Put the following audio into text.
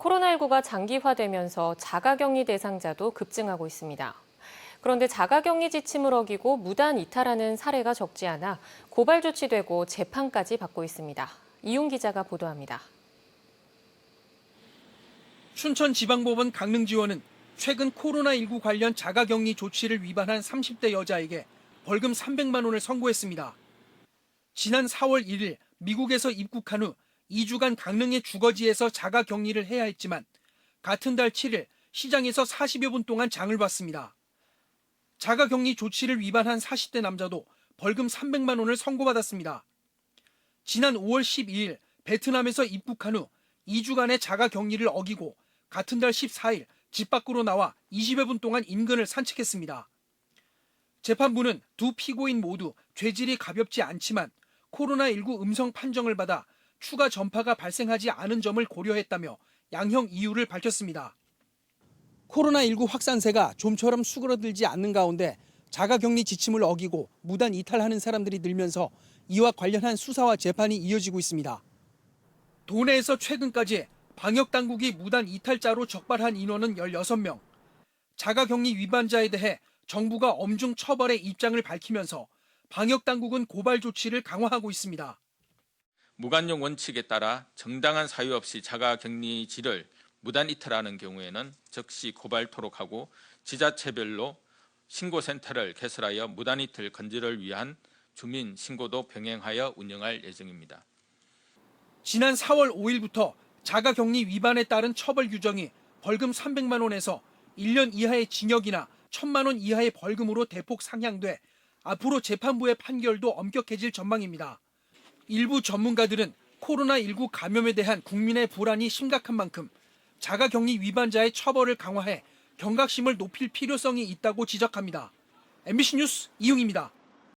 코로나19가 장기화되면서 자가격리 대상자도 급증하고 있습니다. 그런데 자가격리 지침을 어기고 무단 이탈하는 사례가 적지 않아 고발 조치되고 재판까지 받고 있습니다. 이용 기자가 보도합니다. 춘천지방법원 강릉지원은 최근 코로나19 관련 자가격리 조치를 위반한 30대 여자에게 벌금 300만 원을 선고했습니다. 지난 4월 1일 미국에서 입국한 후 2주간 강릉의 주거지에서 자가격리를 해야 했지만 같은 달 7일 시장에서 40여 분 동안 장을 봤습니다. 자가격리 조치를 위반한 40대 남자도 벌금 300만 원을 선고받았습니다. 지난 5월 12일 베트남에서 입국한 후 2주간의 자가격리를 어기고 같은 달 14일 집 밖으로 나와 20여 분 동안 인근을 산책했습니다. 재판부는 두 피고인 모두 죄질이 가볍지 않지만 코로나19 음성 판정을 받아 추가 전파가 발생하지 않은 점을 고려했다며 양형 이유를 밝혔습니다. 코로나19 확산세가 좀처럼 수그러들지 않는 가운데 자가격리 지침을 어기고 무단 이탈하는 사람들이 늘면서 이와 관련한 수사와 재판이 이어지고 있습니다. 도내에서 최근까지 방역당국이 무단 이탈자로 적발한 인원은 16명. 자가격리 위반자에 대해 정부가 엄중 처벌의 입장을 밝히면서 방역당국은 고발 조치를 강화하고 있습니다. 무관용 원칙에 따라 정당한 사유 없이 자가격리지를 무단 이탈하는 경우에는 즉시 고발토록 하고 지자체별로 신고센터를 개설하여 무단 이탈 건지를 위한 주민 신고도 병행하여 운영할 예정입니다. 지난 4월 5일부터 자가격리 위반에 따른 처벌 규정이 벌금 300만 원에서 1년 이하의 징역이나 1,000만 원 이하의 벌금으로 대폭 상향돼 앞으로 재판부의 판결도 엄격해질 전망입니다. 일부 전문가들은 코로나19 감염에 대한 국민의 불안이 심각한 만큼 자가격리 위반자의 처벌을 강화해 경각심을 높일 필요성이 있다고 지적합니다. MBC 뉴스 이용입니다.